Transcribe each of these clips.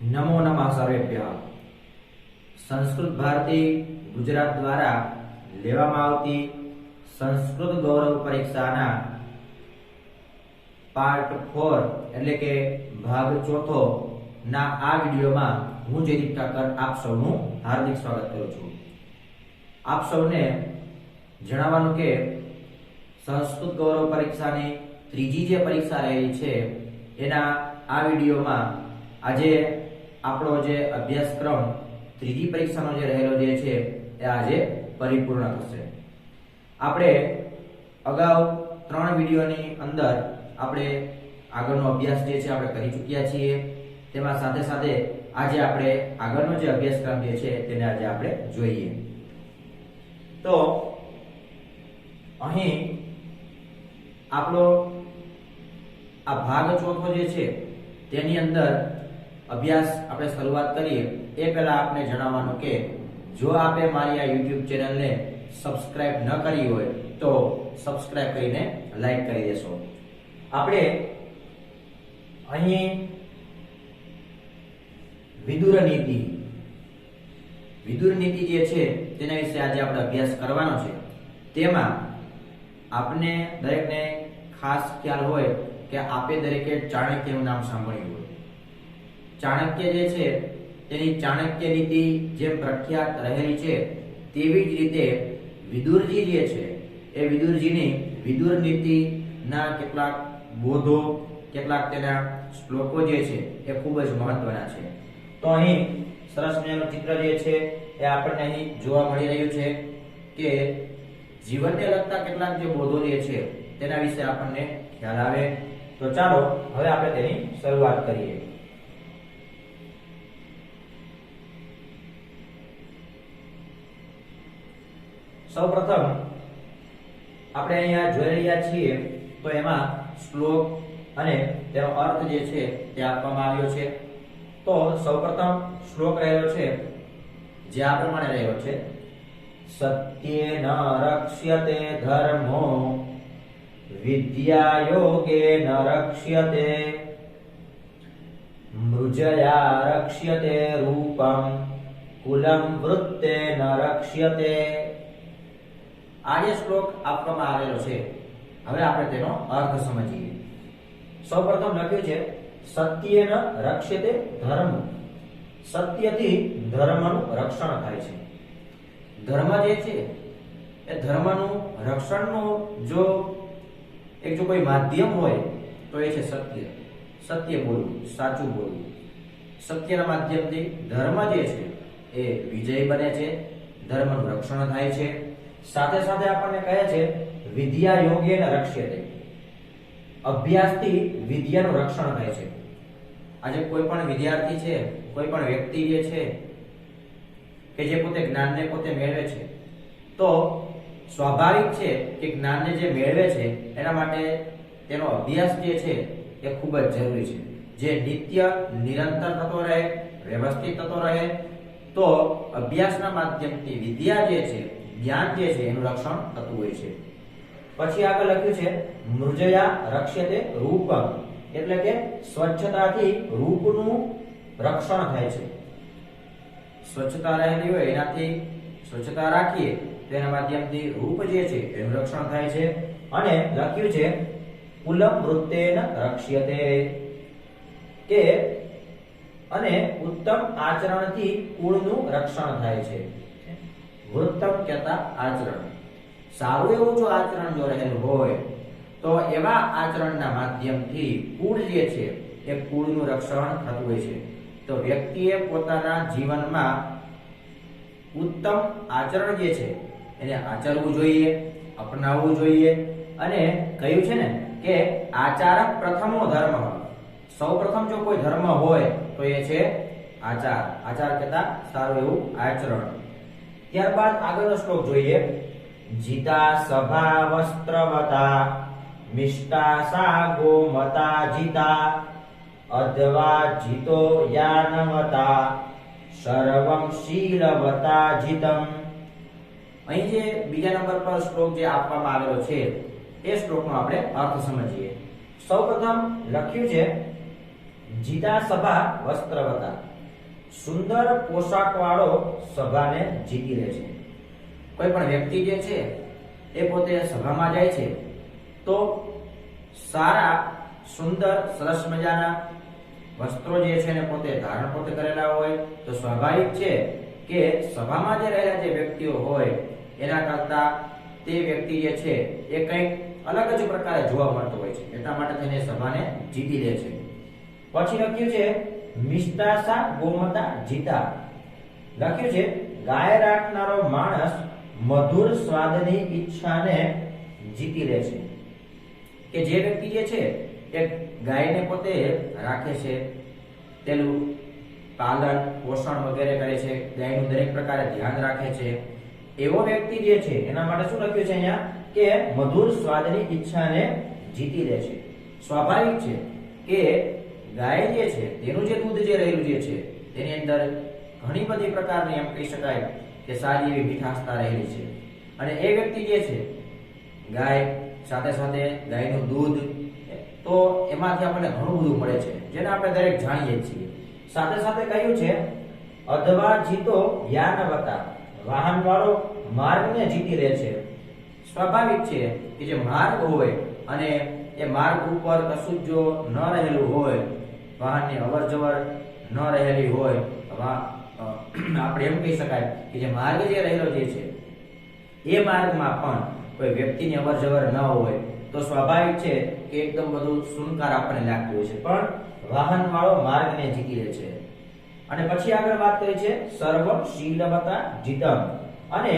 नमो नमः सर्वेभ्यः। संस्कृत भारती गुजरात द्वारा लेवामां आवती संस्कृत गौरव परीक्षाना पार्ट 4 એટલે કે ભાગ ચોથો ના આ વિડિયોમાં હું જયદીપ ઠાકર આપ સૌનું હાર્દિક સ્વાગત કરું છું। આપ સૌને જણાવવાનું કે સંસ્કૃત ગૌરવ પરીક્ષાની ત્રીજી જે પરીક્ષા રહેલી છે એના આ વિડિયોમાં આજે આપણો જે અભ્યાસક્રમ ત્રીજી પરીક્ષાનો જે રહેલો જે છે એ આજે પરિપૂર્ણ થશે। આપણે અગાઉ 3 વિડિયોની અંદર આપણે આગળનો અભ્યાસ જે છે આપણે કરી ચૂક્યા છીએ। તેમાં સાથે સાથે આજે આપણે આગળનો જે અભ્યાસક્રમ જે છે તેને આજે આપણે જોઈએ। તો અહીં આપણો આ ભાગ ચોથો જે છે તેની અંદર અભ્યાસ આપણે શરૂઆત કરીએ એ પહેલા આપણે જણાવવાનું કે જો આપે મારી આ YouTube ચેનલને સબસ્ક્રાઇબ ન કરી હોય તો સબસ્ક્રાઇબ કરીને લાઈક કરી દેશો। આપણે અહીં વિદુર નીતિ જે છે તેના વિશે આજે આપણે અભ્યાસ કરવાનો છે। તેમાં આપને દરેકને ખાસ ખ્યાલ હોય કે આપે દરેકે ચાણક્યનું નામ સાંભળ્યું હોય। ચાણક્ય જે છે તેની ચાણક્ય નીતિ જે પ્રખ્યાત રહેલી છે તેવી જ રીતે વિદુરજી જે છે એ વિદુરજીની વિદુર નીતિના કેટલાક બોધો કેટલાક તેના શ્લોકો જે છે એ ખૂબ જ મહત્વના છે। તો અહીં સરસ મજાનું ચિત્ર જે છે એ આપણને અહીં જોવા મળી રહ્યું છે કે જીવનને લગતા કેટલાક જે બોધો જે છે તેના વિશે આપણને ખ્યાલ આવે। તો ચાલો હવે આપણે તેની શરૂઆત કરીએ। સૌપ્રથમ આપણે અહીંયા જોઈ રહ્યા છીએ તો એમાં શ્લોક અને તેનો અર્થ જે છે તે આપવામાં આવ્યો છે। તો સૌપ્રથમ શ્લોક રહેલો છે જે આ પ્રમાણે રહ્યો છે, સત્યેન રક્ષ્યતે ધર્મો વિદ્યા યોગેન રક્ષ્યતે મૃજયા રક્ષ્યતે રૂપમ કુલમ વૃત્તેન રક્ષ્યતે। આ જે શ્લોક આપવામાં આવેલો છે હવે આપણે તેનો અર્થ સમજીએ। સૌપ્રથમ લખ્યું છે સત્યેન રક્ષ્યતે ધર્મ, સત્યથી ધર્મનું રક્ષણ થાય છે। ધર્મ જે છે એ ધર્મનું રક્ષણનું જો કોઈ માધ્યમ હોય તો એ છે સત્ય। સત્ય બોલવું, સાચું બોલવું, સત્યના માધ્યમથી ધર્મ જે છે એ વિજય બને છે, ધર્મનું રક્ષણ થાય છે। સાથે સાથે આપણને કહે છે વિદ્યા યોગેન રક્ષ્યતે, અભ્યાસથી વિદ્યાનું રક્ષણ થાય છે। આજે કોઈ પણ વિદ્યાર્થી છે, કોઈ પણ વ્યક્તિ જે છે કે જે પોતે જ્ઞાનને પોતે મેળવે છે તો સ્વાભાવિક છે કે જ્ઞાનને જે મેળવે છે એના માટે તેનો અભ્યાસ જે છે એ ખૂબ જ જરૂરી છે, જે નિત્ય નિરંતર થતો રહે, વ્યવસ્થિત થતો રહે। તો અભ્યાસના માધ્યમથી વિદ્યા જે છે, જ્ઞાન જે છે એનું રક્ષણ થતું હોય છે। પછી આગળ લખ્યું છે મૃજયા રક્ષ્યતે રૂપમ, એટલે કે સ્વચ્છતાથી રૂપનું રક્ષણ થાય છે। સ્વચ્છતા રહેલી હોય એનાથી સ્વચ્છતા રાખીએ તેના માધ્યમથી રૂપ જે છે એનું રક્ષણ થાય છે। અને લખ્યું છે કુલમ વૃત્તેન રક્ષ્યતે, કે અને ઉત્તમ આચરણથી કુળનું રક્ષણ થાય છે। વૃત્તમ કહેતા આચરણ, સારું એવું જો આચરણ જો રહેલું હોય તો એવા આચરણના માધ્યમથી કુળ જે છે એ કુળનું રક્ષણ થતું હોય છે। તો વ્યક્તિએ પોતાના જીવનમાં ઉત્તમ આચરણ જે છે એને આચરવું જોઈએ, અપનાવવું જોઈએ। અને કહ્યું છે ને કે આચાર પ્રથમો ધર્મ, સૌપ્રથમ જો કોઈ ધર્મ હોય તો એ છે આચાર। આચાર કહેતા સારું એવું આચરણ। ત્યારબાદ આગળનો શ્લોક જોઈએ, જીતા સભા વસ્ત્રવતા મિષ્ટા સા ગોમતા જીતા અધવા જીતો યાનવતા સર્વં શીલવતા જીતમ। અહીં જે બીજા નંબર પર શ્લોક જે આપવામાં આવેલો છે એ શ્લોકનો આપણે અર્થ સમજીએ। સૌપ્રથમ લખ્યું છે જીતા સભા વસ્ત્રવતા, સુંદર પોશાક વાળો સભાને જીતી લે છે. કોઈ પણ વ્યક્તિ જે છે એ પોતે સભામાં જાય છે તો સારા સુંદર સરસ મજાના વસ્ત્રો જે છે ને પોતે ધારણ પોતે કરેલા હોય તો સ્વાભાવિક છે કે સભામાં જે રહેલા જે વ્યક્તિઓ હોય એના કરતા તે વ્યક્તિ જે છે એ કંઈક અલગ જ પ્રકારે જોવા મળતો હોય છે. એટલા માટે તેને સભાને જીતી લે છે. પછી લખ્યું છે મિષ્ટાસા ગોમતા જીતા. લખ્યું છે ગાય રાખનારો માણસ મધુર સ્વાદની ઈચ્છાને જીતી લે છે. કે જે વ્યક્તિ જે છે એ ગાયને પોતે રાખે છે, તેનું પાલન પોષણ વગેરે કરે છે, ગાયનું દરેક પ્રકારે ધ્યાન રાખે છે, એવો વ્યક્તિ જે છે એના માટે શું લખ્યું છે અહીંયા કે મધુર સ્વાદની ઈચ્છાને જીતી લે છે. સ્વાભાવિક છે કે ગાય જે છે તેનું જે દૂધ જે રહેલું જે છે તેની અંદર ઘણી બધી પ્રકારની એમ કહી શકાય કે સારી એવી મીઠાશતા રહેલી છે. અને એ વ્યક્તિ જે છે ગાય સાથે સાથે ગાયનું દૂધ તો એમાંથી આપણને ઘણું બધું મળે છે જેને આપણે દરેક જાણીએ છીએ. સાથે સાથે કહ્યું છે અધવા જીતો યાનવતા. વાહન વાળો માર્ગને જીતી લે છે. સ્વાભાવિક છે કે જે માર્ગ હોય અને એ માર્ગ ઉપર કશું જો ન રહેલું હોય, વાહનની અવર જવર ન રહેલી હોય, આપણે એમ કહી શકાય કે જે માર્ગ જે રહેલો જે છે એ માર્ગમાં પણ કોઈ વ્યક્તિની અવર જવર ન હોય તો સ્વાભાવિક છે કે એકદમ બધું સુનકાર આપણને લાગતું હોય છે, પણ વાહન વાળો માર્ગને જીતી લે છે. અને પછી આગળ વાત કરી છે સર્વશીલવતા જીતમ. અને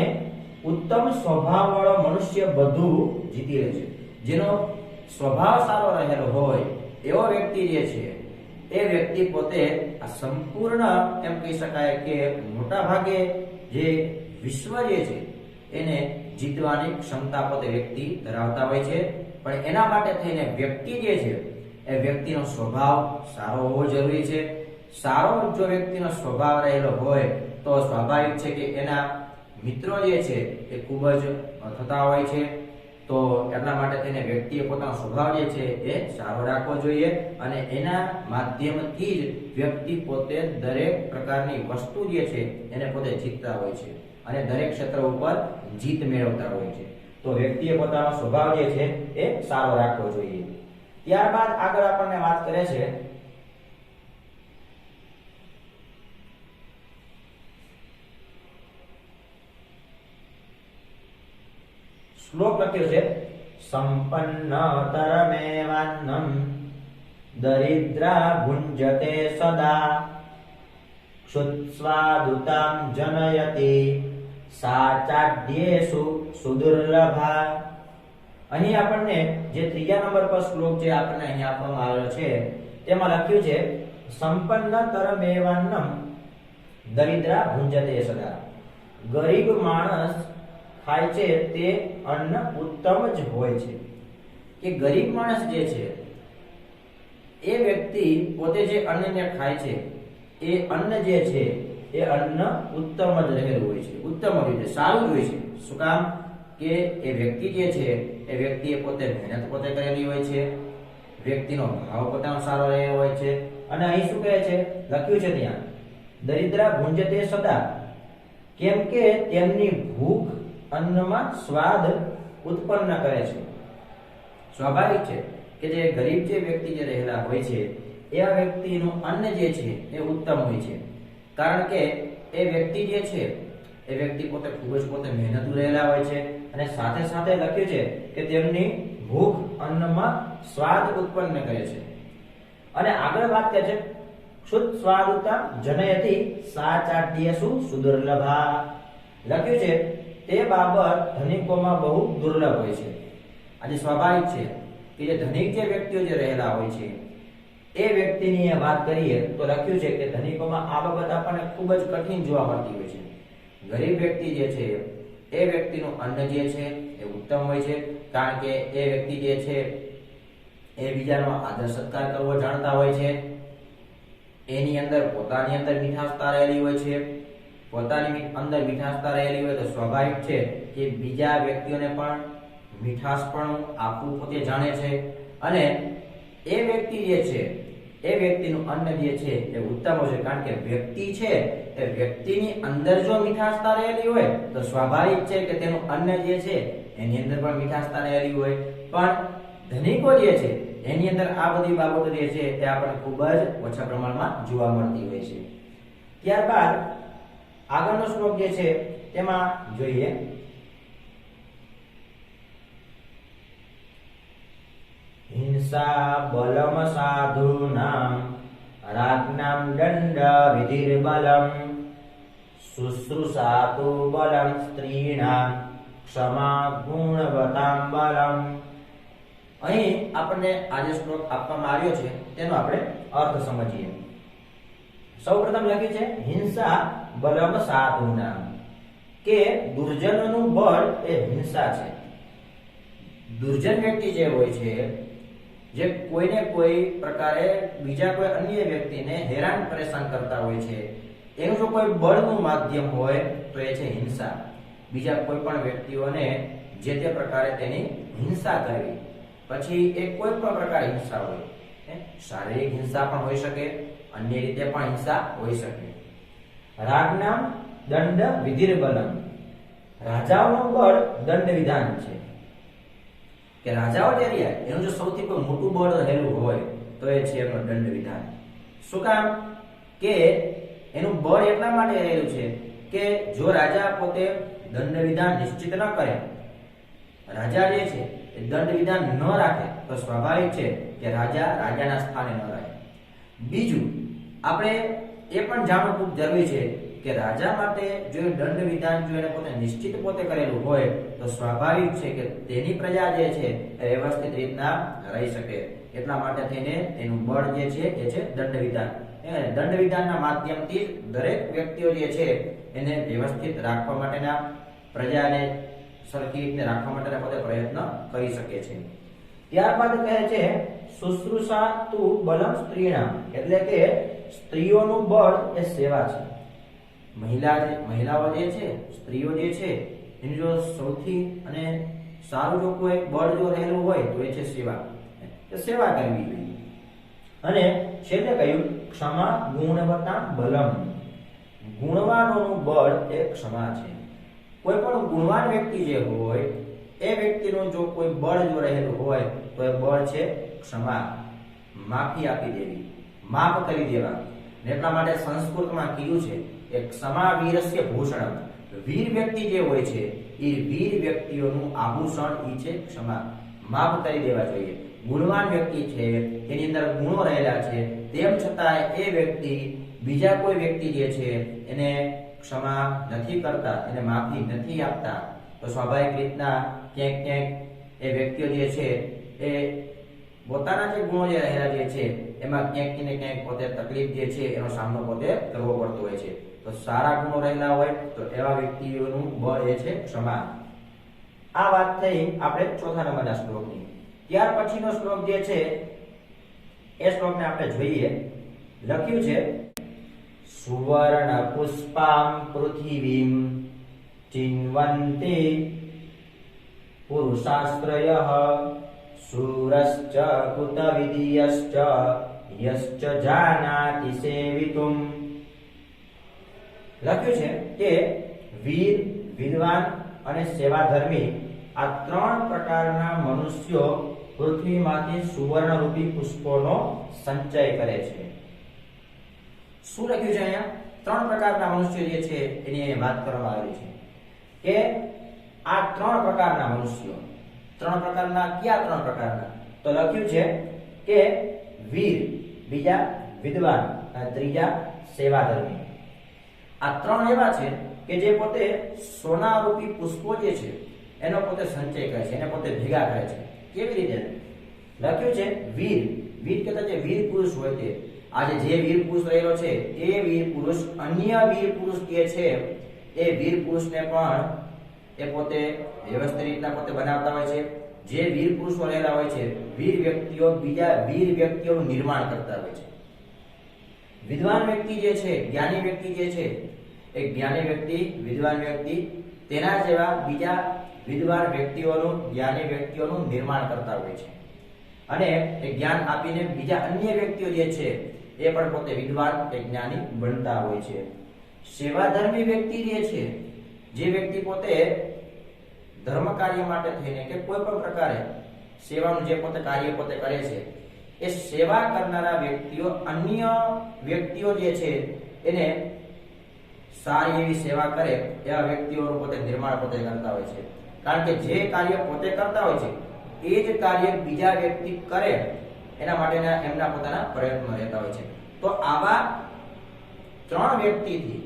ઉત્તમ સ્વભાવ વાળો મનુષ્ય બધું જીતી લે છે. જેનો સ્વભાવ સારો રહેલો હોય એવો વ્યક્તિ જે છે એ વ્યક્તિ પોતે આ સંપૂર્ણ એમ કહી શકાય કે મોટા ભાગે જે વિશ્વ જે છે એને જીતવાની ક્ષમતા પોતે વ્યક્તિ ધરાવતા હોય છે. પણ એના માટે થઈને વ્યક્તિ જે છે એ વ્યક્તિનો સ્વભાવ સારો હોવો જરૂરી છે. સારો જો વ્યક્તિનો સ્વભાવ રહેલો હોય તો સ્વાભાવિક છે કે એના મિત્રો જે છે એ ખૂબ જ થતા હોય છે. તો એટલા માટે તેને વ્યક્તિએ પોતાનો સ્વભાવ જે છે એ સારો રાખવો જોઈએ અને એના માધ્યમથી જ વ્યક્તિ પોતે દરેક પ્રકારની વસ્તુ જે છે એને પોતે જીતતા હોય છે અને દરેક ક્ષેત્ર ઉપર જીત મેળવતા હોય છે. તો વ્યક્તિએ પોતાનો સ્વભાવ જે છે એ સારો રાખવો જોઈએ. ત્યારબાદ આગળ આપણને વાત કરે છે શ્લોક લખ્યો છે સંપન્નતરમેવાન્નમ દરિદ્રા ભુંજતે સદા ક્ષુત્સ્વાદુતામ જનયતિ સાચાડ્યેષુ સુદુર્લભા. અહીં આપણને જે ત્રીજા નંબર પર શ્લોક જે આપણને અહીં આપવામાં આવેલો છે તેમાં લખ્યું છે સંપન્નતરમેવાન્નમ દરિદ્રા ભુંજતે સદા. ગરીબ માણસ ખાય છે તે અન્ન ઉત્તમ જ હોય છે. કે ગરીબ માણસ જે છે એ વ્યક્તિ પોતે જે અન્નને ખાય છે એ અન્ન જે છે એ અન્ન ઉત્તમ જ રહેલું હોય છે, ઉત્તમ હોય છે, સારું જ હોય છે. શું કામ કે એ વ્યક્તિ જે છે એ વ્યક્તિએ પોતે મહેનત પોતે કરેલી હોય છે, વ્યક્તિનો ભાવ પોતાનો સારો રહ્યો હોય છે. અને અહીં શું કહે છે લખ્યું છે ત્યાં દરિદ્રા ભુંજતે સદા. કેમ કે તેમની ભૂખ અન્નમાં સ્વાદ ઉત્પન્ન કરે છે. સ્વાભાવિક છે કે જે ગરીબ જે વ્યક્તિ જે રહેલા હોય છે એવા વ્યક્તિનું અન્ન જે છે એ ઉત્તમ હોય છે. કારણ કે એ વ્યક્તિ જે છે એ વ્યક્તિ પોતે ખૂબ જ પોતે મહેનતુ રહેલા હોય છે અને સાથે સાથે લખ્યું છે કે તેમની ભૂખ અન્નમાં સ્વાદ ઉત્પન્ન કરે છે. અને આગળ વાત કરે છે શુદ્ધ સ્વાદુતા જનયતિ સાચાડ્યેષુ સુદુર્લભા. લખ્યું છે તે બાબત ધનિકોમાં બહુ દુર્લભ હોય છે. આજે સ્વાભાવિક છે કે જે ધનિક જે વ્યક્તિઓ જે રહેલા હોય છે એ વ્યક્તિની વાત કરીએ તો લખ્યું છે કે ધનિકોમાં આ બાબત આપણને ખૂબ જ કઠિન જોવા મળતી હોય છે. ગરીબ વ્યક્તિ જે છે એ વ્યક્તિનું અન્ન જે છે એ ઉત્તમ હોય છે. કારણ કે એ વ્યક્તિ જે છે એ બીજાનો આદર સત્કાર કરવો જાણતા હોય છે. એની અંદર પોતાની અંદર મીઠાશતા રહેલી હોય છે. પોતાની અંદર મીઠાશતા રહેલી હોય તો સ્વાભાવિક છે કે બીજા વ્યક્તિઓને પણ મીઠાશ પણ આપવું પોતે જાણે છે. અને એ વ્યક્તિ જે છે એ વ્યક્તિનું અન્ન જે છે એ ઉત્તમ હોય છે, કારણ કે વ્યક્તિ છે એ વ્યક્તિની અંદર જો મીઠાશતા રહેલી હોય તો સ્વાભાવિક છે કે તેનું અન્ન જે છે એની અંદર પણ મીઠાશતા રહેલી હોય, પણ ધનિકો જે છે એની અંદર આ બધી બાબતો જે છે એ આપણને ખૂબ જ ઓછા પ્રમાણમાં જોવા મળતી હોય છે. ત્યારબાદ આગળનો શ્લોક જે છે તેમાં જોઈએ હિંસા બલમ સાધુનામ રાજ્ઞામ દંડ વિધિર્બલમ શુશ્રુષાતુ બલમ સ્ત્રીણામ ક્ષમા ગુણવતામ બલમ. અહીં આપણને આ જે શ્લોક આપવામાં આવ્યો છે તેનો આપણે અર્થ સમજીએ. સૌપ્રથમ લખ્યું છે હિંસા બલમ સાધુનામ, કે દુર્જનોનું બળ એ હિંસા છે. દુર્જન વ્યક્તિ જે હોય છે, જે કોઈને કોઈ પ્રકારે બીજા કોઈ અન્ય વ્યક્તિને હેરાન પરેશાન કરતા હોય છે, એનું જો કોઈ બળનું માધ્યમ હોય તો એ છે હિંસા. બીજા કોઈ પણ વ્યક્તિઓને જે તે પ્રકારે તેની હિંસા કરવી. પછી એ કોઈ પણ પ્રકારે હિંસા હોય, શારીરિક હિંસા પણ હોઈ શકે, અન્ય રીતે પણ હિંસા હોઈ શકે. રાજ્ઞામ દંડ વિધિર્બલમ, રાજાઓનું બળ દંડ વિધાન છે. કે રાજાઓ જે રહ્યા એનું જો સૌથી કોઈ મોટું બળ રહેલું હોય તો એ છે એનું દંડ વિધાન. શું કામ? કે એનું બળ એટલા માટે રહેલું છે કે જો રાજા પોતે દંડ વિધાન નિશ્ચિત ન કરે, રાજા જે છે એ દંડ વિધાન ન રાખે તો સ્વાભાવિક છે કે રાજા રાજાના સ્થાને ન રહે. બીજું આપણે એ પણ જાણવું ખૂબ જરૂરી છે કે રાજા માટે જો દંડ વિધાન જો એને પોતે નિશ્ચિત પોતે કરેલું હોય તો સ્વાભાવિક છે કે તેની પ્રજા જે છે એ વ્યવસ્થિત રીતના રહી શકે. એટલા માટે થઈને તેનું બળ જે છે એ છે દંડ વિધાન. દંડ વિધાનના માધ્યમથી દરેક વ્યક્તિઓ જે છે એને વ્યવસ્થિત રાખવા માટેના, પ્રજાને સરખી રીતે રાખવા માટેના પોતે પ્રયત્ન કરી શકે છે. ત્યારબાદ કહે છે શુશ્રુષા તુ બલમ સ્ત્રીણામ, એટલે કે સ્ત્રીઓનું બળ એ સેવા છે. મહિલાઓ જે છે, સ્ત્રીઓ જે છે, એની જો સૌથી અને સારું જો કોઈ બળ જો રહેલું હોય તો એ છે સેવા. સેવા કરવી જોઈએ. અને છેલ્લે કહ્યું ક્ષમા ગુણવતા બલમ, ગુણવાનોનું બળ એ ક્ષમા છે. કોઈ પણ ગુણવાન વ્યક્તિ જે હોય એ વ્યક્તિનું જો કોઈ બળ જો રહેલું હોય તો એ બળ છે ક્ષમા, માફી આપી દેવી, માફ કરી દેવા. એટલા માટે સંસ્કૃતમાં કીધું છે કે ક્ષમા વીરસ્ય ભૂષણમ, વીર વ્યક્તિ જે હોય છે એ વીર વ્યક્તિઓનું આભૂષણ ઈ છે ક્ષમા, માફ કરી દેવા જોઈએ. ગુણવાન વ્યક્તિ છે એની અંદર ગુણો રહેલા છે, તેમ છતાં એ વ્યક્તિ બીજા કોઈ વ્યક્તિ જે છે એને ક્ષમા નથી કરતા, એને માફી નથી આપતા તો સ્વાભાવિક રીતના ક્યાંક ક્યાંક એ વ્યક્તિઓ જે છે એ પોતાના જે ગુણો જે રહેલા જે છે એમાં ક્યાંક ને ક્યાંક પોતે તકલીફ જે છે એનો સામનો પોતે કરવો પડતો હોય છે. તો સારા ગુણો રહેલા હોય તો એવા વ્યક્તિઓનું બળ એ છે ક્ષમા. આ વાત થઈ આપણે ચોથા નંબરના શ્લોકની. ત્યાર પછીનો શ્લોક જે છે એ શ્લોકને આપણે જોઈએ. લખ્યું છે સુવર્ણ પુષ્પામ પૃથિવીમ ચિન્વન્તિ પુરુષાશ્રયઃ શૂરશ્ચ કુત વિદિયશ્ચ યશ્ચ જાનાતિ સેવિતુમ. લખ્યું છે કે વીર, વિદ્વાન અને સેવાધર્મી આ ત્રણ પ્રકારના મનુષ્યો પૃથ્વીમાંથી સુવર્ણ રૂપી પુષ્પોનો સંચય કરે છે. શું લખ્યું છે અહીંયા? ત્રણ પ્રકારના મનુષ્યો જે છે એની વાત કરવામાં આવી છે કે આ ત્રણ પ્રકારના મનુષ્યો, ત્રણ પ્રકારના કયા ત્રણ પ્રકારના? તો લખ્યું છે કે વીર, બીજા વિદ્વાન અને ત્રીજા સેવાધર્મી. આ ત્રણ એવા છે કે જે પોતે સોના રૂપી પુષ્પો જે છે એનો પોતે સંચય કરે છે, એને પોતે ભેગા કરે છે. કેવી રીતે? લખ્યું છે વીર, વીર કહેતા જે વીર પુરુષ હોય તે, આજે જે વીર પુરુષ રહેલો છે એ વીર પુરુષ અન્ય વીર પુરુષ જે છે એ વીર પુરુષને પણ એ પોતે વ્યવસ્થિત રીતના પોતે બનાવતા હોય છે. જે વીર પુરુષો રહેલા હોય છે, વીર વ્યક્તિઓ બીજા વીર વ્યક્તિઓનું નિર્માણ કરતા હોય છે. વિદ્વાન વ્યક્તિ જે છે, જ્ઞાની વ્યક્તિ જે છે, એ જ્ઞાની વ્યક્તિ, વિદ્વાન વ્યક્તિ તેના જેવા બીજા વિદ્વાન વ્યક્તિઓનું, જ્ઞાની વ્યક્તિઓનું નિર્માણ કરતા હોય છે. અને એ જ્ઞાન આપીને બીજા અન્ય વ્યક્તિઓ જે છે એ પણ પોતે વિદ્વાન કે જ્ઞાની બનતા હોય છે. સેવાધર્મી વ્યક્તિ જે વ્યક્તિ પોતે ધર્મ કાર્ય માટે થઈને કે કોઈ પણ પ્રકારે સેવાનું જે પોતે કાર્ય પોતે કરે છે, એ સેવા કરનારા વ્યક્તિઓ અન્ય વ્યક્તિઓ જે છે એને સારી એવી સેવા કરે એવા વ્યક્તિઓનું પોતે નિર્માણ પોતે કરતા હોય છે. કારણ કે જે કાર્ય પોતે કરતા હોય છે એ જ કાર્ય બીજા વ્યક્તિ કરે એના માટેના એમના પોતાના પ્રયત્નો રહેતા હોય છે. તો આવા 3 વ્યક્તિથી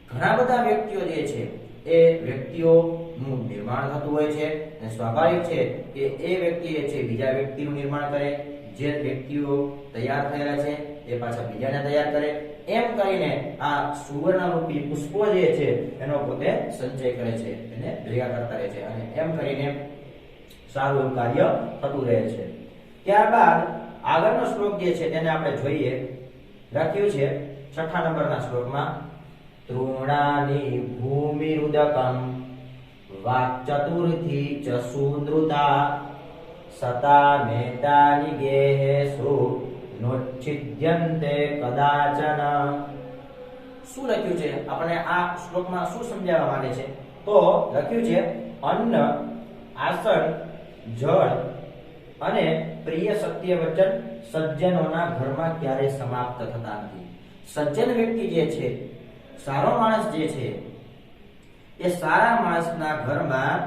ઘણા બધા વ્યક્તિઓ જે છે એ વ્યક્તિઓનું નિર્માણ થતું હોય છે અને સ્વાભાવિક છે કે એ વ્યક્તિ જે છે બીજા વ્યક્તિનું નિર્માણ કરે, જે વ્યક્તિઓ તૈયાર થયેલા છે એ પાછા બીજાને તૈયાર કરે, એમ કરીને આ સુવર્ણરૂપી પુષ્પો જે છે એનો પોતે સંચય કરે છે, એને ભેગા કરતા રહે છે અને એમ કરીને સારું એવું કાર્ય થતું રહે છે. ત્યારબાદ આગળનો શ્લોક જે છે તેને આપણે જોઈએ. લખ્યું છે 6 નંબરના શ્લોકમાં, તૃણાની ભૂમિરુદકમ વાક્ચતુર્થી ચ સુનૃતા સતા મેતાની ગેહેસુ નોચ્છિદ્યન્તે કદાચન. શું લખ્યું છે? આપણે આ શ્લોકમાં શું સમજાવવા માંગે છે? તો લખ્યું છે, અન્ન, આસન, જળ અને પ્રિય સત્ય વચન સજ્જનોના ઘરમાં ક્યારે સમાપ્ત થતા નથી. સજ્જન વ્યક્તિ જે છે, સારો માણસ જે છે, એ સારા માણસના ઘરમાં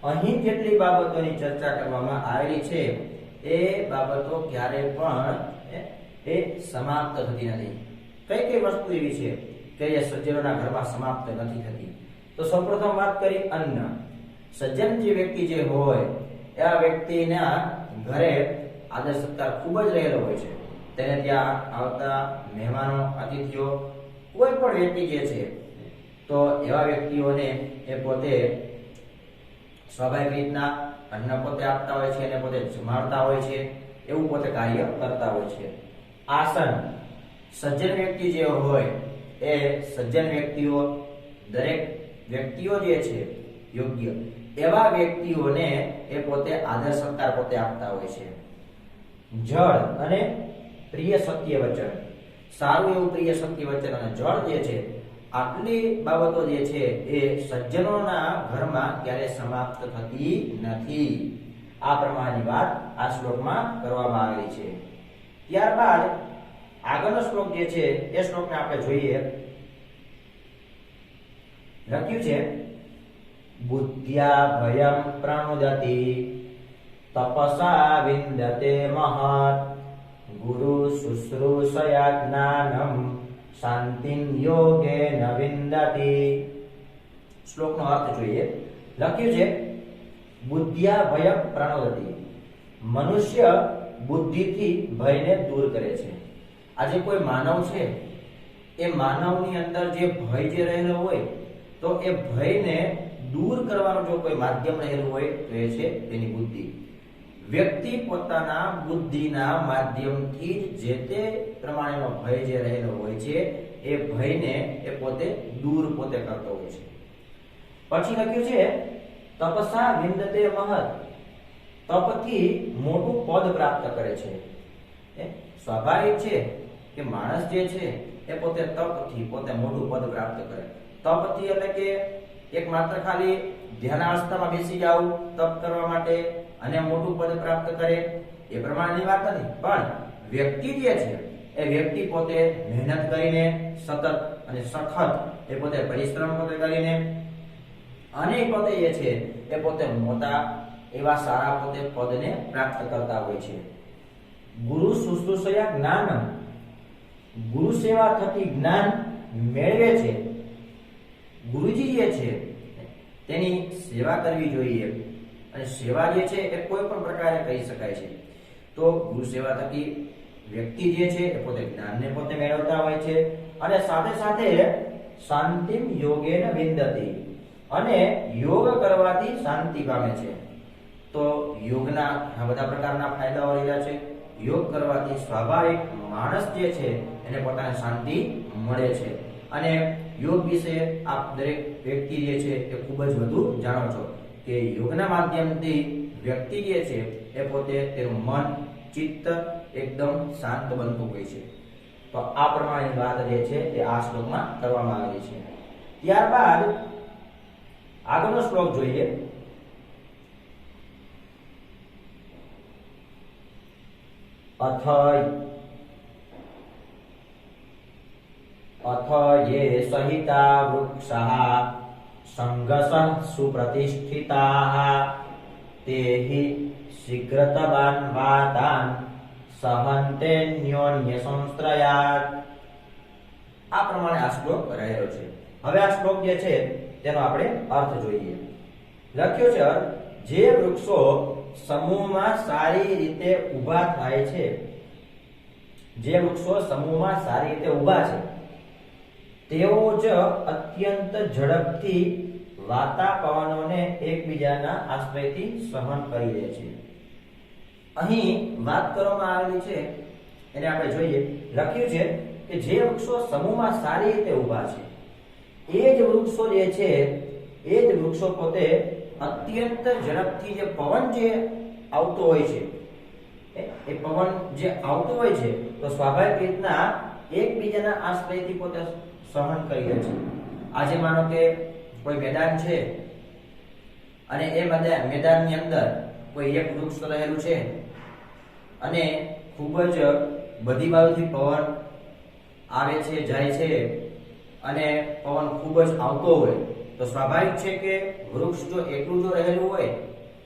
અહીં જેટલી બાબતોની ચર્ચા કરવામાં આવેલી છે એ બાબતો ક્યારે પણ એ સમાપ્ત થતી નથી. કઈ વસ્તુ એવી છે કે જે સજ્જનોના ઘરમાં સમાપ્ત નથી થતી? તો સૌપ્રથમ વાત કરી અન્ન. સજ્જન જે વ્યક્તિ જે હોય એવા વ્યક્તિના ઘરે આદર સત્કાર ખૂબ જ રહેલો હોય છે. તેને ત્યાં આવતા મહેમાનો, અતિથિઓ, કોઈ પણ વ્યક્તિ જે છે તો એવા વ્યક્તિઓને એ પોતે સ્વાભાવિક રીતના અન્ન પોતે આપતા હોય છે અને પોતે જમાડતા હોય છે, એવું પોતે કાર્ય કરતા હોય છે. આસન, સજ્જન વ્યક્તિ જે હોય એ સજ્જન વ્યક્તિઓ, દરેક વ્યક્તિઓ જે છે યોગ્ય એવા વ્યક્તિઓને એ પોતે આદર સત્કાર પોતે આપતા હોય છે. જળ અને પ્રિય સત્ય વચન, સારું એવું પ્રિય સત્ય વચન અને જળ જે છે, આટલી બાબતો જે છે એ સજ્જનોના ઘરમાં ક્યારે સમાપ્ત થતી નથી. આ પ્રમાણેની વાત આ શ્લોકમાં કરવામાં આવેલી છે. ત્યારબાદ આગળનો શ્લોક જે છે એ શ્લોકને આપણે જોઈએ. લખ્યું છે, બુદ્ધ્યા ભયં પ્રણુદતિ તપસા વિંદતે મહત ગુરુ શુશ્રૂષયા જ્ઞાનમ શાંતિં યોગેન વિંદતિ. શ્લોકનો અર્થ જોઈએ. લખ્યું છે, બુદ્ધ્યા ભયં પ્રણોદતિ, મનુષ્ય બુદ્ધિથી ભયને દૂર કરે છે. આજે કોઈ માનવ છે, એ માનવની અંદર જે ભય જે રહેલો હોય તો એ ભયને દૂર કરવાનું જો કોઈ માધ્યમ રહેલું હોય તો એ છે તેની બુદ્ધિ. વ્યક્તિ પોતાના બુદ્ધિના માધ્યમથી જે તે પ્રમાણેનો ભય જે રહેલો હોય છે એ ભયને એ પોતે દૂર પોતે કરતો હોય છે. પછી લખ્યું છે, તપસા વિંદતે મહત, તપથી મોટું પદ પ્રાપ્ત કરે છે. સ્વાભાવિક છે કે માણસ જે છે એ પોતે તપથી પોતે મોટું પદ પ્રાપ્ત કરે. તપથી એટલે કે એક માત્ર ખાલી ધ્યાન અવસ્થામાં બેસી જાવું તપ કરવા માટે અને મોટું પદ પ્રાપ્ત કરે એ પ્રમાણેની વાત નથી. પણ વ્યક્તિ જે છે એ વ્યક્તિ પોતે મહેનત કરીને સતત અને સખત એ પોતે પરિશ્રમ પોતે કરીને અને પોતે જે છે એ પોતે મોટા એવા સારા પોતે પદને પ્રાપ્ત કરતા હોય છે. ગુરુ શુશ્રૂષયા જ્ઞાનમ, ગુરુ સેવા થકી જ્ઞાન મેળવે છે. ગુરુજી જે છે તેની સેવા કરવી જોઈએ અને સેવા જે છે એ કોઈ પણ પ્રકારે કરી શકાય છે. તો ગુરુ સેવા થકી વ્યક્તિ જે છે એ પોતે જ્ઞાનને પોતે મેળવતા હોય છે અને સાથે સાથે શાંતિમ યોગેન વિંદતિ, અને યોગ કરવાથી શાંતિ પામે છે. તો યોગના ઘણા બધા પ્રકારના ફાયદાઓ રહેલા છે. યોગ કરવાથી સ્વાભાવિક માણસ જે છે એને પોતાને શાંતિ મળે છે. અને યોગ વિશે આપ દરેક વ્યક્તિ જે છે એ ખૂબ જ વધુ જાણો છો કે યોગના માધ્યમથી વ્યક્તિ જે છે એ પોતે તેનું મન ચિત્ત એકદમ શાંત બનતું હોય છે. તો આ પ્રમાણેની વાત જે છે તે આ શ્લોકમાં કરવામાં આવી છે. ત્યારબાદ આગળનો શ્લોક જોઈએ. અથ યે સહિતા વૃક્ષા સંગસઃ સુપ્રતિષ્ઠિતાઃ તેહિ શીઘ્રતવાન વાતાન સહંતેન્યોન્ય સંશ્રયાત. આ પ્રમાણે આ શ્લોક રહેલો છે. હવે આ શ્લોક જે છે તેનો આપણે અર્થ જોઈએ. લખ્યો છે જે વૃક્ષો સમૂહમાં સારી રીતે ઊભા થાય છે, જે વૃક્ષો સમૂહમાં સારી રીતે ઊભા છે તેઓ જ અત્યંત ઝડપથી વાતા પવનોને એકબીજાના આશ્રયથી સહન કરી લે છે. અહીં વાત કરવામાં આવેલી છે એને આપણે જોઈએ. લખ્યું છે કે જે વૃક્ષો સમૂહમાં સારી રીતે ઊભા છે એ જ વૃક્ષો જે છે એ જ વૃક્ષો પોતે અત્યંત ઝડપથી જે પવન જે આવતો હોય છે એ પવન જે આવતો હોય છે તો સ્વાભાવિક રીતના એકબીજાના આશ્રયથી પોતે સહન કરી લે છે. આજે માનો કે કોઈ મેદાન છે અને એ મેદાનની અંદર કોઈ એક વૃક્ષ રહેલું છે અને ખૂબ જ બધી બાજુથી પવન આવે છે જાય છે અને પવન ખૂબ જ આવતો હોય તો સ્વાભાવિક છે કે વૃક્ષ જો એટલું જો રહેલું હોય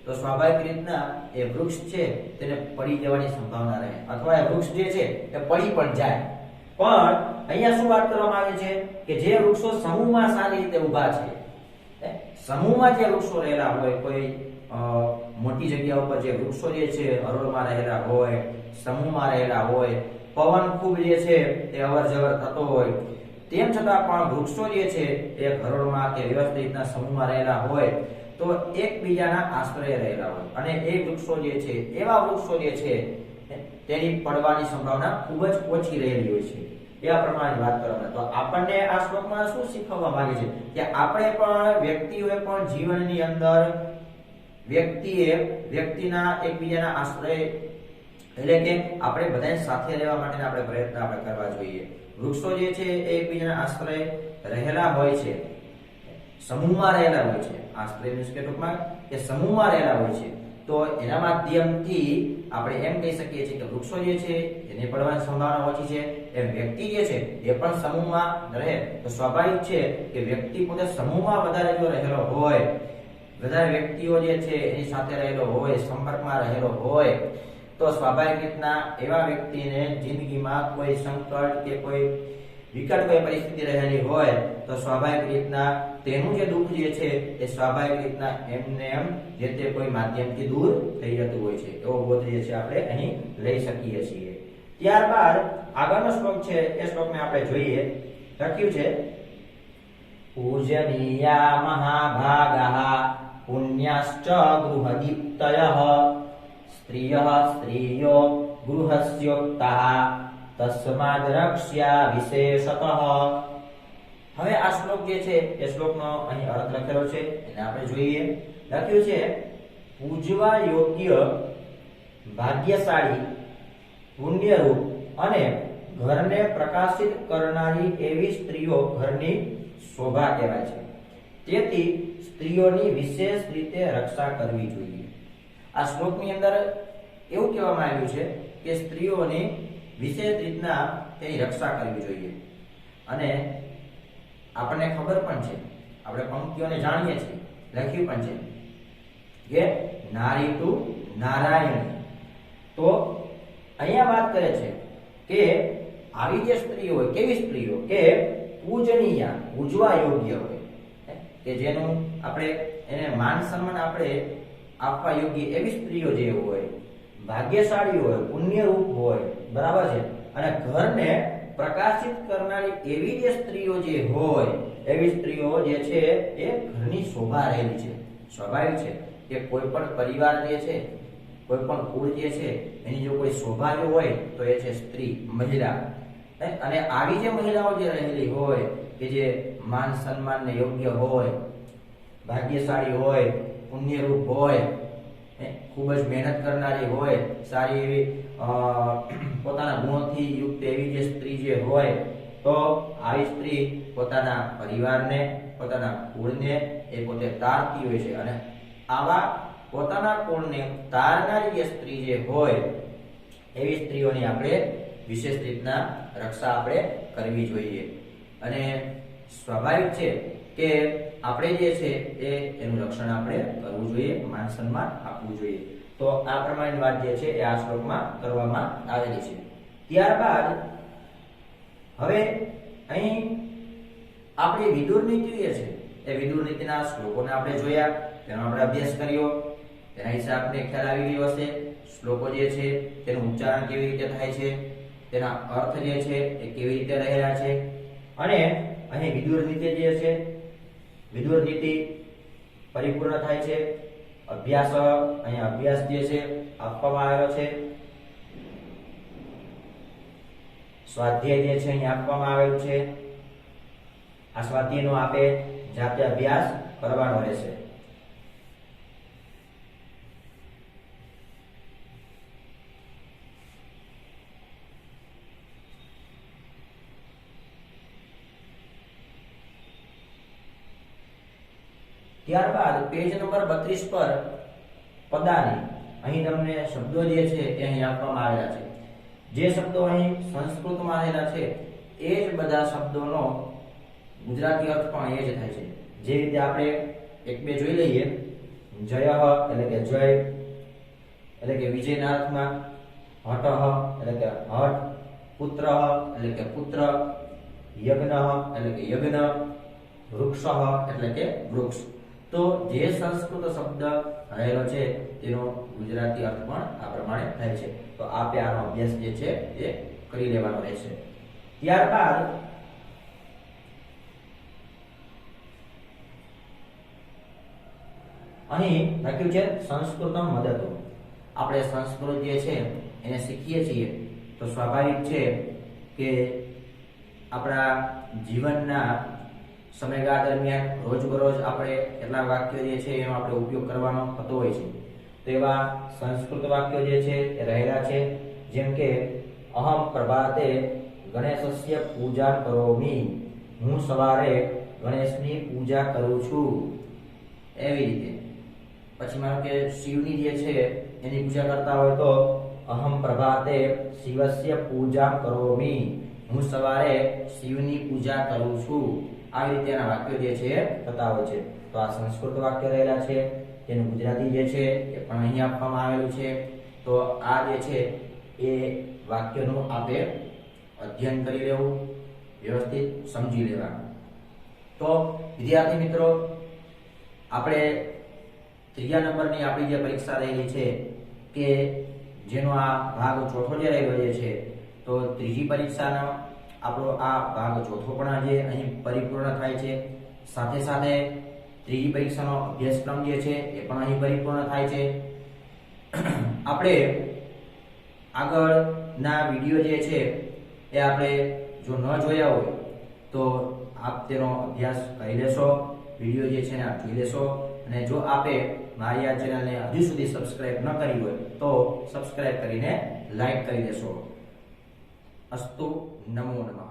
તો સ્વાભાવિક રીતના એ વૃક્ષ છે તેને પડી જવાની સંભાવના રહે અથવા એ વૃક્ષ જે છે એ પડી પણ જાય. પણ અહીંયા શું વાત કરવામાં આવે છે કે જે વૃક્ષો સમૂહમાં સારી રીતે ઊભા છે, સમૂહમાં જે વૃક્ષો રહેલા હોય, કોઈ મોટી જગ્યા ઉપર જે વૃક્ષો જે છે હરોળમાં રહેલા હોય, સમૂહમાં રહેલા હોય, પવન ખૂબ જે છે તે અવર જવર થતો હોય, તેમ છતાં પણ વૃક્ષો જે છે એ હરોળમાં કે વ્યવસ્થિત રીતના સમૂહમાં રહેલા હોય તો એકબીજાના આશ્રય રહેલા હોય અને એ વૃક્ષો જે છે એવા વૃક્ષો જે છે તેની પડવાની સંભાવના ખૂબ જ ઓછી રહેલી હોય છે. એવા પ્રમાણે વાત કરવામાં. તો આપણને આ શ્લોકમાં શું શીખવવા માંગે છે કે આપણે પણ વ્યક્તિઓએ પણ જીવનની અંદર વ્યક્તિના એકબીજાના આશ્રય એટલે કે આપણે બધાને સાથે રહેવા માટે આપણે પ્રયત્ન આપણે કરવા જોઈએ. વૃક્ષો જે છે એ એકબીજાના આશ્રય રહેલા હોય છે, સમૂહમાં રહેલા હોય છે. આશ્રય મીન્સ કે ટૂંકમાં કે સમૂહમાં રહેલા હોય છે તો એના માધ્યમથી આપણે એમ કહી શકીએ છીએ કે વૃક્ષો જે છે એને પડવાની સંભાવના ઓછી છે. એમ વ્યક્તિ જે છે એ પણ સમૂહમાં રહે તો સ્વાભાવિક છે કે વ્યક્તિ પોતે સમૂહમાં વધારે જો રહેલો હોય, વધારે વ્યક્તિઓ જે છે એની સાથે રહેલો હોય, સંપર્કમાં રહેલો હોય તો સ્વાભાવિક રીતના એવા વ્યક્તિને જિંદગીમાં કોઈ સંકટ કે કોઈ વિકટ કોઈ પરિસ્થિતિ રહેલી હોય તો સ્વાભાવિક રીતના તેનું જે દુઃખ જે છે એ સ્વાભાવિક રીતના એમને એમ જે તે કોઈ માધ્યમથી દૂર થઈ જતું હોય છે. એવો બોધ જે છે આપણે અહીં લઈ શકીએ છીએ. ત્યારબાદ આગળનો શ્લોક છે એ શ્લોકને આપણે જોઈએ. લખ્યું છે પૂજનીયા મહાભાગાઃ પુણ્યાશ્ચ ગૃહદીપ્તયઃ સ્ત્રિયો ગૃહસ્યોક્તાઃ તસ્માદ રક્ષ્યા વિશેષતઃ. હવે આ શ્લોક જે છે એ શ્લોકનો અહીં અર્થ લખેલો છે એને આપણે જોઈએ. લખ્યું છે પૂજવા યોગ્ય, ભાગ્યશાળી, પુણ્યરૂપ અને ઘરને પ્રકાશિત કરનારી એવી સ્ત્રીઓ ઘરની શોભા કહેવાય છે. તેથી સ્ત્રીઓની વિશેષ રીતે રક્ષા કરવી જોઈએ. આ શ્લોકની અંદર એવું કહેવામાં આવ્યું છે કે સ્ત્રીઓની વિશેષ રીતના તેની રક્ષા કરવી જોઈએ. અને આપણને ખબર પણ છે, આપણે પંક્તિઓને જાણીએ છીએ, લખ્યું પણ છે કે નારી તુ નારાયણી. તો અહીંયા વાત કરે છે કે આવી જે સ્ત્રીઓ હોય, કેવી સ્ત્રીઓ કે પૂજનીય, પૂજવા યોગ્ય હોય, કે જેનું આપણે એને માન સન્માન આપણે આપવા યોગ્ય એવી સ્ત્રીઓ જે હોય, ભાગ્યશાળી હોય, પુણ્યરૂપ હોય, બરાબર છે, અને ઘરને પ્રકાશિત કરનારી એવી જે સ્ત્રીઓ જે હોય એવી સ્ત્રીઓ જે છે એ ઘરની શોભા રહેલી છે. સ્વાભાવિક છે કે કોઈ પણ પરિવાર જે છે, કોઈ પણ કુળ જે છે એની જો કોઈ શોભા જો હોય તો એ છે સ્ત્રી, મહિલા. અને આવી જે મહિલાઓ જે રહેલી હોય કે જે માન સન્માનને યોગ્ય હોય, ભાગ્યશાળી હોય, પુણ્યરૂપ હોય, ખૂબ જ મહેનત કરનારી હોય, સારી એવી પોતાના ગુણોથી યુક્ત એવી જે સ્ત્રી જે હોય, તો આવી સ્ત્રી પોતાના પરિવારને, પોતાના કુળને એ પોતે તારતી હોય છે. અને આવા પોતાના કુળને તારનારી જે સ્ત્રી જે હોય, એવી સ્ત્રીઓની આપણે વિશેષ રીતના રક્ષા આપણે કરવી જોઈએ. અને સ્વાભાવિક છે કે આપણે જે છે એનું રક્ષણ આપણે કરવું જોઈએ, માન સન્માન આપવું જોઈએ. તો આ પ્રમાણેની વાત જે છે એ આ શ્લોકમાં કરવામાં આવેલી છે. ત્યારબાદ હવે અહીં આપણી વિદુર નીતિ જે છે એ વિદુર નીતિના શ્લોકોને આપણે જોયા, તેનો આપણે અભ્યાસ કર્યો, તેના વિશે આપણે ખ્યાલ આવી ગયો હશે. શ્લોકો જે છે તેનું ઉચ્ચારણ કેવી રીતે થાય છે, તેના અર્થ જે છે એ કેવી રીતે રહેલા છે. અને અહીં વિદુર નીતિ જે છે, વિદુર નીતિ પરિપૂર્ણ થાય છે. અભ્યાસ, અહીંયા અભ્યાસ જે છે આપવામાં આવેલો છે. સ્વાધ્યાય જે છે અહીંયા આપવામાં આવેલું છે. આ સ્વાધ્યાયનો આપે જાતે અભ્યાસ કરવાનો રહેશે. ત્યારબાદ પેજ નંબર 32 પર પદાની અહીં તમને શબ્દો જે છે એ અહીં આપવામાં આવેલા છે. જે શબ્દો અહીં સંસ્કૃતમાં આવેલા છે એ જ બધા શબ્દોનો ગુજરાતી અર્થ પણ એ જ થાય છે. જે રીતે આપણે એક બે જોઈ લઈએ. જય એટલે કે જય, એટલે કે વિજયના અર્થમાં. હટ એટલે કે હટ. પુત્ર એટલે કે પુત્ર. યજ્ઞ એટલે કે યજ્ઞ. વૃક્ષ એટલે કે વૃક્ષ. તો જે સંસ્કૃત શબ્દ રહેલો છે તેનો ગુજરાતી અર્થ પણ આ પ્રમાણે થાય છે. તો આપે આનો અભ્યાસ જે છે એ કરી લેવાનો રહેશે. ત્યારબાદ અહીં લખ્યું છે સંસ્કૃતમ વદતુ. આપણે સંસ્કૃત જે છે એને શીખીએ છીએ તો સ્વાભાવિક છે કે આપણા જીવનના સમયગાળા દરમિયાન રોજબરોજ આપણે કેટલા વાક્યો જે છે એનો આપણે ઉપયોગ કરવાનો થતો હોય છે. તો એવા સંસ્કૃત વાક્યો જે છે એ રહેલા છે. જેમ કે અહમ પ્રભાતે ગણેશસ્ય પૂજા કરોમી. હું સવારે ગણેશની પૂજા કરું છું. એવી રીતે પછી માનો કે શિવની જે છે એની પૂજા કરતા હોય તો અહમ પ્રભાતે શિવસ્ય પૂજા કરોમી. હું સવારે શિવની પૂજા કરું છું. આવી રીતે એના વાક્યો જે છે થતા હોય છે. તો આ સંસ્કૃત વાક્ય રહેલા છે. તેનું ગુજરાતી જે છે એ પણ અહીં આપવામાં આવેલું છે. તો આ જે છે એ વાક્યનું આપણે અધ્યયન કરી લેવું, વ્યવસ્થિત સમજી લેવાનું. તો વિદ્યાર્થી મિત્રો, આપણે ત્રીજા નંબરની આપણી જે પરીક્ષા રહેલી છે કે જેનો આ ભાગ ચોથો જે રહેલો છે, તો ત્રીજી પરીક્ષાનો આપણો આ ભાગ ચોથો પણ આજે અહીં પરિપૂર્ણ થાય છે. સાથે સાથે ત્રીજી પરીક્ષાનો અભ્યાસક્રમ જે છે એ પણ અહીં પરિપૂર્ણ થાય છે. આપણે આગળના વિડીયો જે છે એ આપણે જો ન જોયા હોય તો આપ તેનો અભ્યાસ કરી લેશો, વિડીયો જે છે ને આપ જોઈ લેશો. અને જો આપે મારી આ ચેનલને હજુ સુધી સબસ્ક્રાઇબ ન કરી હોય તો સબસ્ક્રાઇબ કરીને લાઈક કરી દેશો. અસ્તુ. નમો નમઃ.